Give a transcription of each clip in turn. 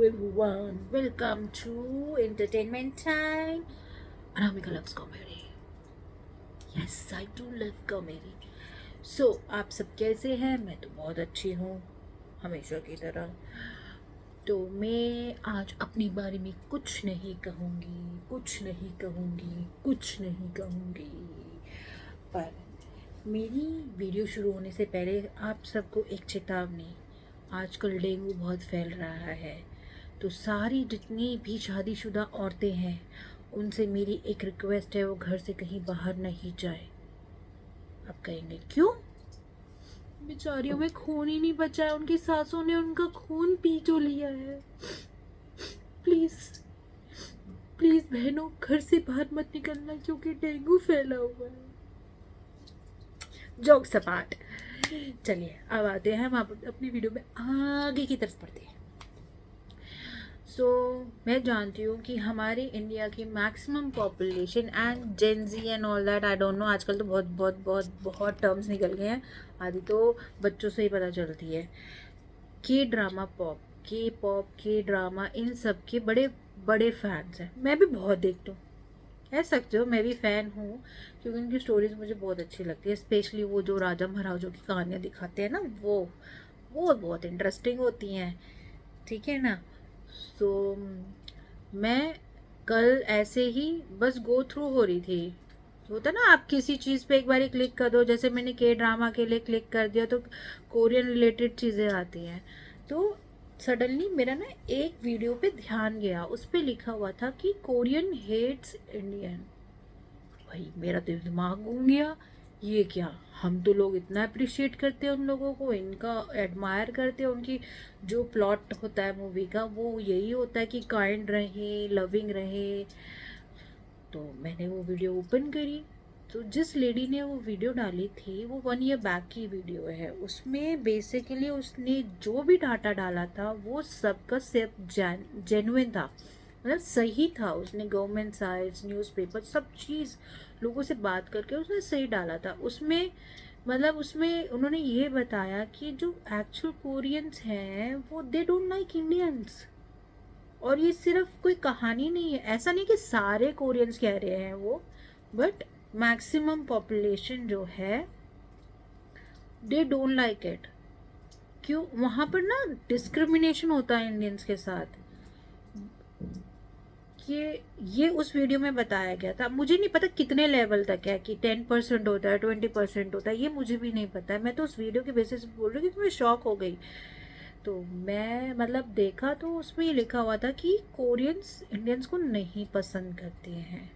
everyone, welcome to Entertainment Time. Anamika loves comedy. Yes, I do love comedy. So, आप सब कैसे हैं? मैं तो बहुत अच्छी हूँ, हमेशा की तरह। तो मैं आज अपने बारे में कुछ नहीं कहूँगी, पर मेरी वीडियो शुरू होने से पहले आप सबको एक चेतावनी। आजकल डेंगू बहुत फैल रहा है, तो सारी जितनी भी शादीशुदा औरतें हैं उनसे मेरी एक रिक्वेस्ट है, वो घर से कहीं बाहर नहीं जाए। आप कहेंगे क्यों? बेचारियों में खून ही नहीं बचा है, उनकी सासों ने उनका खून पी तो लिया है। प्लीज प्लीज बहनों, घर से बाहर मत निकलना क्योंकि डेंगू फैला हुआ है। जोक सपाट। चलिए अब आते हैं हम अपनी वीडियो में आगे की तरफ बढ़ते हैं। मैं जानती हूँ कि हमारे इंडिया की maximum population and Gen Z and all that, I don't know, आजकल तो बहुत बहुत बहुत बहुत टर्म्स निकल गए हैं, आदि तो बच्चों से ही पता चलती है। के ड्रामा के ड्रामा, इन सब के बड़े बड़े फैंस हैं। मैं भी बहुत देखती हूँ, कह सकते हो मैं भी फ़ैन हूँ, क्योंकि उनकी स्टोरीज मुझे बहुत अच्छी लगती है। स्पेशली वो जो राजा महाराजों की कहानियाँ दिखाते हैं ना, वो बहुत इंटरेस्टिंग होती हैं, ठीक है ना। सो मैं कल ऐसे ही बस गो थ्रू हो रही थी। होता ना, आप किसी चीज़ पे एक बार क्लिक कर दो, जैसे मैंने के ड्रामा के लिए क्लिक कर दिया तो कोरियन रिलेटेड चीज़ें आती हैं। तो सडनली मेरा ना एक वीडियो पे ध्यान गया, उस पर लिखा हुआ था कि कोरियन हेट्स इंडियन। भाई मेरा तो दिमाग घूम गया, ये क्या? हम तो लोग इतना अप्रिशिएट करते हैं उन लोगों को, इनका एडमायर करते हैं, उनकी जो प्लॉट होता है मूवी का वो यही होता है कि काइंड रहे, लविंग रहे। तो मैंने वो वीडियो ओपन करी, तो जिस लेडी ने वो वीडियो डाली थी वो 1 ईयर बैक की वीडियो है। उसमें बेसिकली उसने जो भी डाटा डाला था वो सबका सिर्फ जेन्युइन था, मतलब सही था। उसने गवर्नमेंट साइट्स, न्यूज़पेपर, सब चीज़ लोगों से बात करके उसने सही डाला था। उसमें मतलब उसमें उन्होंने ये बताया कि जो एक्चुअल कोरियंस हैं वो दे डोंट लाइक इंडियंस। और ये सिर्फ कोई कहानी नहीं है, ऐसा नहीं कि सारे कोरियंस कह रहे हैं वो, बट मैक्सिमम पॉपुलेशन जो है दे डोंट लाइक इट। क्यों? वहाँ पर ना डिस्क्रिमिनेशन होता है इंडियंस के साथ। ये उस वीडियो में बताया गया था। मुझे नहीं पता कितने लेवल तक है, कि 10% होता है, 20% होता है, ये मुझे भी नहीं पता है। मैं तो उस वीडियो के बेसिस पे बोल रही हूँ क्योंकि मैं शॉक हो गई। तो मैं मतलब देखा तो उसमें ये लिखा हुआ था कि कोरियंस इंडियंस को नहीं पसंद करते हैं।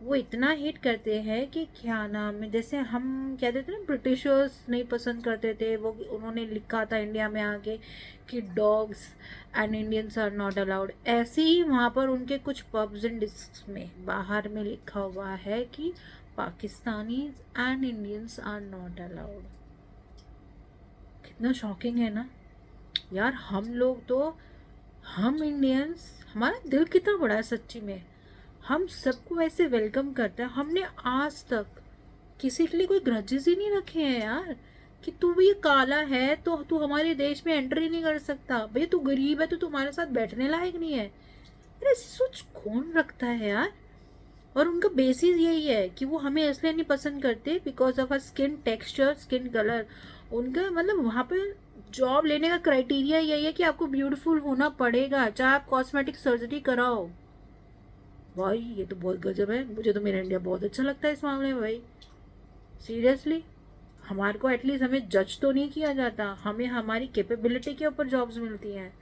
वो इतना हिट करते हैं कि क्या नाम है, जैसे हम कहते थे ना ब्रिटिशर्स नहीं पसंद करते थे, वो उन्होंने लिखा था इंडिया में आके कि dogs and Indians are not allowed. ऐसे ही वहाँ पर उनके कुछ पब्स एंड डिस्क में बाहर में लिखा हुआ है कि Pakistani and Indians are not allowed. कितना शॉकिंग है ना यार। हम इंडियंस, हमारा दिल कितना बड़ा है सच्ची में। हम सबको ऐसे वेलकम करते हैं। हमने आज तक किसी के लिए कोई ग्रजेस ही नहीं रखे हैं यार, कि तू भी काला है तो तू हमारे देश में एंट्री नहीं कर सकता, भैया तू गरीब है तो तुम्हारे साथ बैठने लायक नहीं है। अरे ऐसी सोच कौन रखता है यार? और उनका बेसिस यही है कि वो हमें इसलिए नहीं पसंद करते because of a skin texture, skin colour. उनका मतलब वहाँ पे जॉब लेने का क्राइटेरिया यही है कि आपको ब्यूटीफुल होना पड़ेगा, चाहे आप कॉस्मेटिक सर्जरी कराओ। भाई ये तो बहुत गजब है। मुझे तो मेरा इंडिया बहुत अच्छा लगता है इस मामले में भाई, सीरियसली। हमारे को एटलीस्ट हमें जज तो नहीं किया जाता, हमें हमारी कैपेबिलिटी के ऊपर जॉब्स मिलती हैं।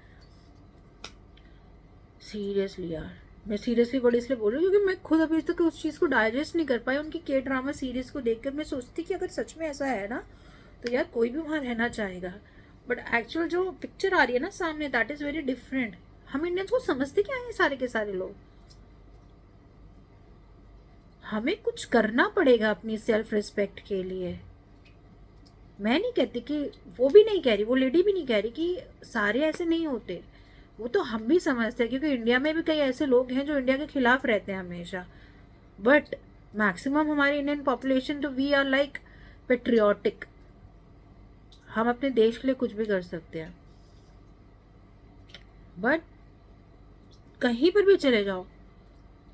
सीरियसली यार, मैं सीरियसली वर्ड इसलिए बोल रही हूँ क्योंकि मैं खुद अभी तक उस चीज़ को डाइजेस्ट नहीं कर पाई। उनकी के ड्रामा सीरीज को देखकर मैं सोचती कि अगर सच में ऐसा है ना तो यार कोई भी वहाँ रहना चाहेगा। बट एक्चुअल जो पिक्चर आ रही है ना सामने, दैट इज़ वेरी डिफरेंट। हम इंडियंस को समझते क्या है सारे के सारे लोग? हमें कुछ करना पड़ेगा अपनी सेल्फ रिस्पेक्ट के लिए। मैं नहीं कहती कि, वो भी नहीं कह रही, वो लेडी भी नहीं कह रही कि सारे ऐसे नहीं होते। वो तो हम भी समझते हैं क्योंकि इंडिया में भी कई ऐसे लोग हैं जो इंडिया के खिलाफ रहते हैं हमेशा। बट मैक्सिमम हमारी इंडियन पॉपुलेशन तो वी आर लाइक पेट्रियाटिक। हम अपने देश के लिए कुछ भी कर सकते हैं। बट कहीं पर भी चले जाओ,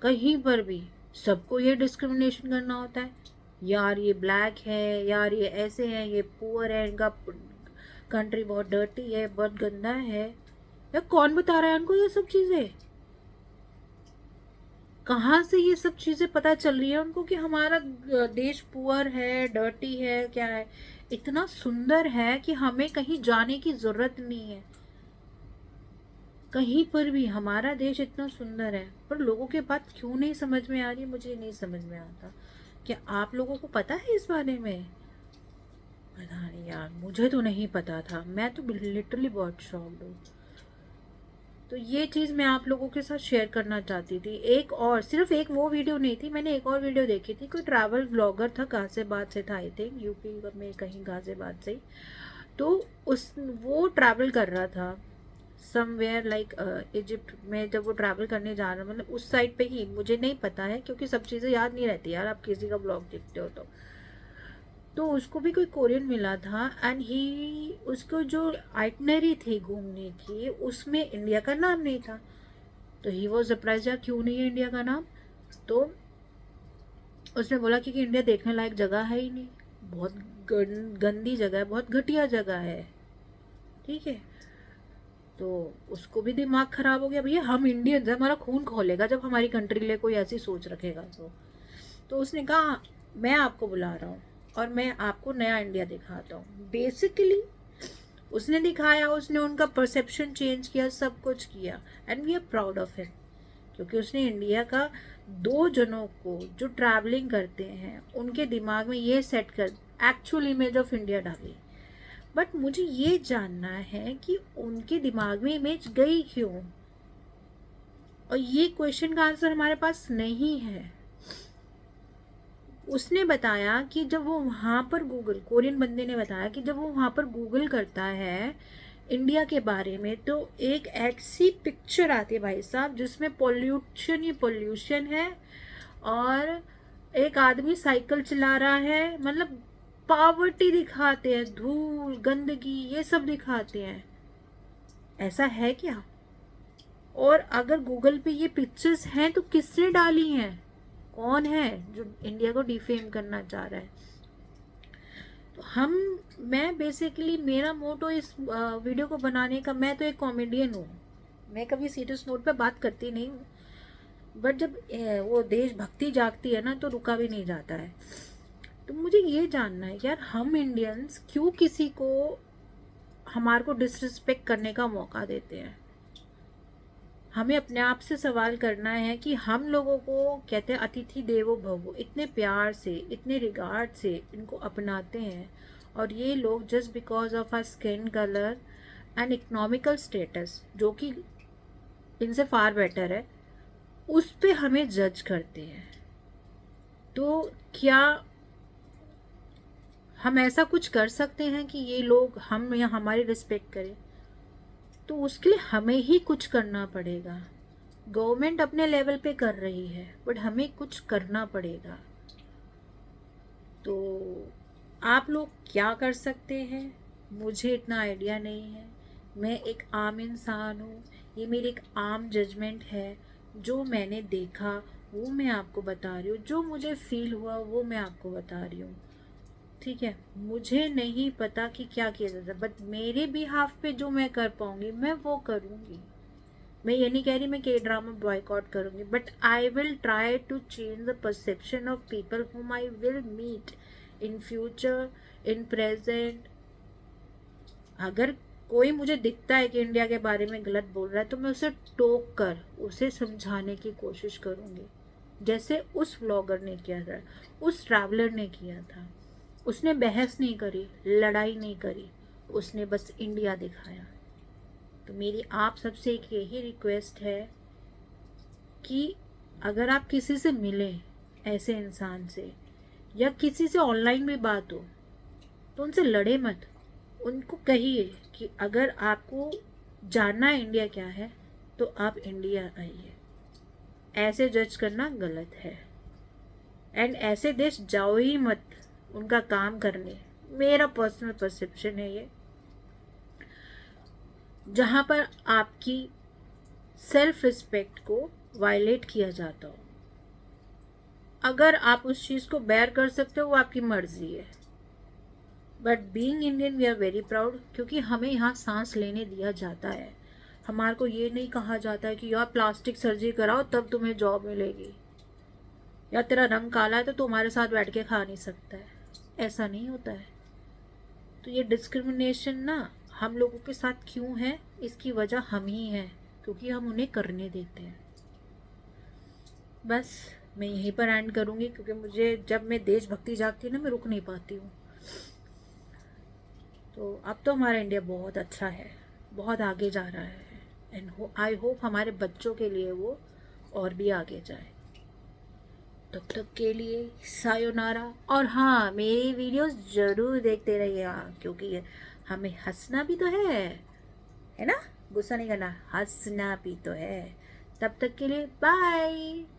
कहीं पर भी सबको ये डिस्क्रिमिनेशन करना होता है। यार ये ब्लैक है, यार ये ऐसे हैं, ये पुअर है, इनका कंट्री बहुत डर्टी है, बहुत गंदा है। यार कौन बता रहा है उनको ये सब चीज़ें? कहाँ से ये सब चीज़ें पता चल रही है उनको कि हमारा देश पुअर है, डर्टी है, क्या है? इतना सुंदर है कि हमें कहीं जाने की ज़रूरत नहीं है। कहीं पर भी हमारा देश इतना सुंदर है, पर लोगों के बात क्यों नहीं समझ में आ रही, मुझे नहीं समझ में आता। क्या आप लोगों को पता है इस बारे में? पता नहीं यार, मुझे तो नहीं पता था। मैं तो लिटरली बहुत शॉक्ड हूँ। तो ये चीज़ मैं आप लोगों के साथ शेयर करना चाहती थी। एक और, सिर्फ एक वो वीडियो नहीं थी, मैंने एक और वीडियो देखी थी। कोई ट्रैवल व्लॉगर था, गाजियाबाद से था, आई थिंक यूपी में कहीं गाजियाबाद से ही। तो उस वो ट्रैवल कर रहा था समवेयर लाइक इजिप्ट में। जब वो ट्रैवल करने जा रहा, मतलब उस साइड पे ही, मुझे नहीं पता है क्योंकि सब चीज़ें याद नहीं रहती यार, आप किसी का ब्लॉग देखते हो तो उसको भी कोई कोरियन मिला था। एंड ही, उसको जो आइटनरी थी घूमने की, उसमें इंडिया का नाम नहीं था। तो ही वो सरप्राइज, यार क्यों नहीं है इंडिया का नाम? तो उसने बोला कि इंडिया देखने लायक जगह है ही नहीं, बहुत गंदी जगह है, बहुत घटिया जगह है। ठीक है, तो उसको भी दिमाग खराब हो गया। भैया हम इंडियंस, हमारा खून खोलेगा जब हमारी कंट्री के लिए कोई ऐसी सोच रखेगा। तो उसने कहा मैं आपको बुला रहा हूँ और मैं आपको नया इंडिया दिखाता हूँ। बेसिकली उसने दिखाया, उसने उनका परसेप्शन चेंज किया, सब कुछ किया। And we are proud of him, क्योंकि उसने इंडिया का 2 जनों को जो ट्रैवलिंग करते हैं उनके दिमाग में ये सेट कर एक्चुअल इमेज ऑफ इंडिया डाली। बट मुझे ये जानना है कि उनके दिमाग में इमेज गई क्यों, और ये क्वेश्चन का आंसर हमारे पास नहीं है। उसने बताया कि जब वो वहाँ पर गूगल, कोरियन बंदे ने बताया कि जब वो वहाँ पर गूगल करता है इंडिया के बारे में, तो एक ऐसी पिक्चर आती है भाई साहब जिसमें पॉल्यूशन ही पॉल्यूशन है, और एक आदमी साइकिल चला रहा है, मतलब पावर्टी दिखाते हैं, धूल गंदगी ये सब दिखाते हैं। ऐसा है क्या? और अगर गूगल पे ये पिक्चर्स हैं तो किसने डाली हैं? कौन है जो इंडिया को डिफेम करना चाह रहा है? तो मैं बेसिकली, मेरा मोटो इस वीडियो को बनाने का, मैं तो एक कॉमेडियन हूँ, मैं कभी सीरियस नोट पे बात करती नहीं हूँ। बट जब वो देशभक्ति जागती है ना, तो रुका भी नहीं जाता है। तो मुझे ये जानना है यार, हम इंडियंस क्यों किसी को, हमारे को डिसरिस्पेक्ट करने का मौका देते हैं? हमें अपने आप से सवाल करना है कि हम लोगों को, कहते हैं अतिथि देवो भव, इतने प्यार से, इतने रिगार्ड से इनको अपनाते हैं, और ये लोग just because of our skin colour and economical status, जो कि इनसे फार बेटर है, उस पे हमें जज करते हैं। तो क्या हम ऐसा कुछ कर सकते हैं कि ये लोग हम या हमारी रिस्पेक्ट करें? तो उसके लिए हमें ही कुछ करना पड़ेगा। गवर्नमेंट अपने लेवल पे कर रही है, बट हमें कुछ करना पड़ेगा। तो आप लोग क्या कर सकते हैं, मुझे इतना आइडिया नहीं है। मैं एक आम इंसान हूँ, ये मेरी एक आम जजमेंट है। जो मैंने देखा वो मैं आपको बता रही हूँ, जो मुझे फील हुआ वो मैं आपको बता रही हूँ। ठीक है, मुझे नहीं पता कि क्या किया जाता है, बट मेरे बिहाफ पे जो मैं कर पाऊँगी मैं वो करूँगी। मैं ये नहीं कह रही मैं के ड्रामा बॉयकॉट करूँगी, but I will try to change the perception of people whom I will meet in future, in present. अगर कोई मुझे दिखता है कि इंडिया के बारे में गलत बोल रहा है, तो मैं उसे टोक कर उसे समझाने की कोशिश करूँगी, जैसे उस व्लॉगर ने किया था, उस ट्रैवलर ने किया था। उसने बहस नहीं करी, लड़ाई नहीं करी, उसने बस इंडिया दिखाया। तो मेरी आप सबसे एक यही रिक्वेस्ट है कि अगर आप किसी से मिलें, ऐसे इंसान से, या किसी से ऑनलाइन में बात हो, तो उनसे लड़े मत। उनको कहिए कि अगर आपको जानना है इंडिया क्या है, तो आप इंडिया आइए। ऐसे जज करना गलत है, एंड ऐसे देश जाओ ही मत उनका काम करने। मेरा पर्सनल परसेप्शन है ये, जहाँ पर आपकी सेल्फ रिस्पेक्ट को वायलेट किया जाता हो। अगर आप उस चीज़ को बेयर कर सकते हो वो आपकी मर्जी है, but being Indian we are very proud, क्योंकि हमें यहाँ सांस लेने दिया जाता है। हमारे को ये नहीं कहा जाता है कि यार प्लास्टिक सर्जरी कराओ तब तुम्हें जॉब मिलेगी, या तेरा रंग काला है तो तुम्हारे साथ बैठ के खा नहीं सकता है। ऐसा नहीं होता है। तो ये डिस्क्रिमिनेशन ना हम लोगों के साथ क्यों है, इसकी वजह हम ही हैं, क्योंकि हम उन्हें करने देते हैं। बस मैं यहीं पर एंड करूँगी, क्योंकि मुझे जब मैं देशभक्ति जागती है ना, मैं रुक नहीं पाती हूँ। तो अब तो हमारा इंडिया बहुत अच्छा है, बहुत आगे जा रहा है, एंड आई होप हमारे बच्चों के लिए वो और भी आगे जाए। तब तक के लिए सायोनारा। और हाँ, मेरी वीडियोस ज़रूर देखते रहिए, क्योंकि हमें हंसना भी तो है ना, गुस्सा नहीं करना, हंसना भी तो है। तब तक के लिए बाय,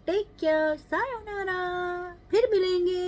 टेक केयर, सायोनारा, फिर मिलेंगे।